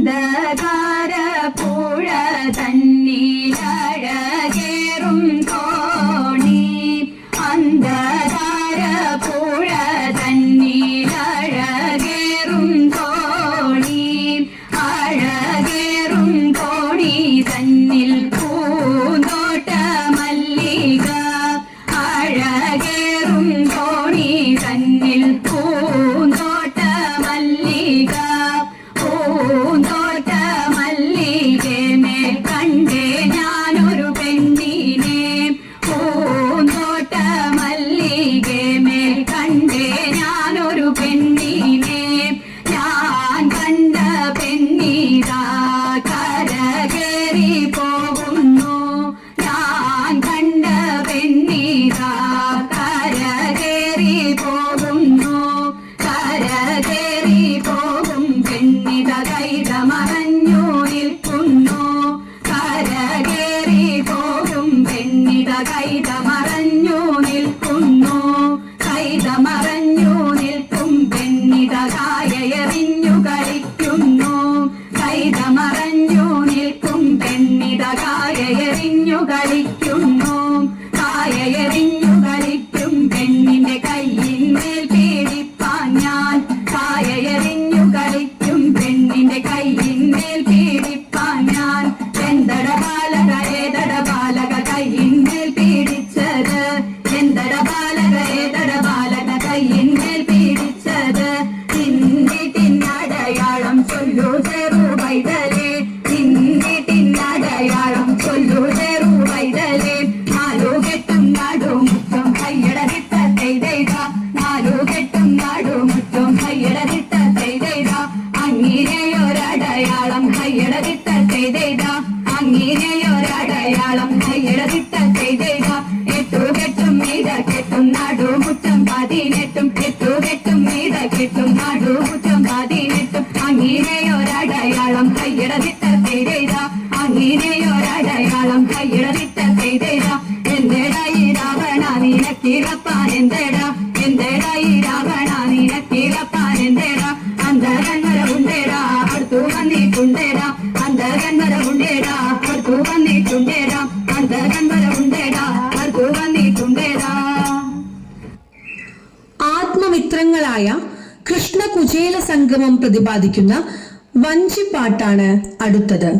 അന്ധകാര പുഴ തന്നിലഴകേറും തോണി അന്ധകാര പുഴ തന്നിലഴകേറും തോണി അഴകേറും തോണി തന്നിൽ പൂന്തോട്ട മല്ലിക അഴകേറും തോണി തന്നിൽ പൂന്തോട്ട മല്ലിക പൂന്തോട്ട മല്ലികെ മേൽ കണ്ടേ ഞാനൊരു പെണ്ണിനെ പൂന്തോട്ട മല്ലികെ മേൽ കണ്ടേ ഞാനൊരു പെണ്ണിനെ ഞാൻ കണ്ട പെണ്ണിതാ കരകേറി പോകുന്നു ഞാൻ കണ്ട പെണ്ണിതാ കരകേറി പോകുന്നു കരകേറി പോകും പെണ്ണിത കൈത മറഞ്ഞു നിൽക്കുന്നു കരകേറി പോകും പെണ്ണിത കൈത മറഞ്ഞു നിൽക്കുന്നു കൈത മറഞ്ഞു നിൽക്കും പെണ്ണിത കായയെറിഞ്ഞു കളിക്കുന്നു കൈത മറഞ്ഞു നിൽക്കും പെണ്ണിത കായയെറിഞ്ഞു കളിക്കുന്നു കായയെറിഞ്ഞു കളിക്കും പെണ്ണിന്റെ കയ്യിന്മേൽ പീഡിപ്പാൻ ഞാൻ കായയെറിഞ്ഞു കളിക്കും പെണ്ണിന്റെ കയ്യിന്മേൽ പീഡിപ്പാൻ ഞാൻ എന്തട ബാലക ഏതട ബാലക കയ്യിന്മേൽ പീഡിച്ചത് എന്തട ബാലക ഏതട ബാലക കയ്യിന്മേൽ പീഡിച്ചത് തിന്നിട്ടിന്നടയാളം ചൊല്ലു ചെറു പൈതലേ തിന്നിട്ടിന്നടയാളം ചൊല്ലു ചെറു പൈതലേ നാലുകെട്ടും നടുമുറ്റം കയ്യടരിട്ട ചെയ്ത നാലുകെട്ടും നടുമുറ്റം കയ്യടരിട്ട ചെയ്ത അങ്ങനെയൊരടയാളം കയ്യടരിട്ട ചെയ്ത അങ്ങനെയൊരടയാളം കയ്യടരിട്ട ചെയ്ത എട്ടുകെട്ടും ഇടകെട്ടും നടുമുറ്റം 18 എട്ടുകെട്ടും ഇടകെട്ടും നടുമുറ്റം 18 അങ്ങനെയൊരടയാളം കയ്യടരിട്ട ചെയ്ത അങ്ങനെയൊരടയാളം കയ്യടരിട്ട ചെയ്ത എന്തെടായി രാവണ നിനക്കിളപ്പാൻ എന്തെടാ എന്തെടായി രാവണ നിനക്കിളപ്പാൻ എന്തെടാ അന്ധകന്മര ഉണ്ടേടാ അടുത്തു വന്നിട്ടുണ്ടേടാ അന്ധകന്മര ഉണ്ടേടാ അടുത്തു വന്നിട്ടുണ്ടേടാ അന്ധകന്മര ഉണ്ടേടാ അടുത്തു വന്നിട്ടുണ്ടേടാ. ആത്മമിത്രങ്ങളായ കൃഷ്ണ കുചേല സംഗമം പ്രതിപാദിക്കുന്ന വഞ്ചിപ്പാട്ടാണ് അടുത്തത്.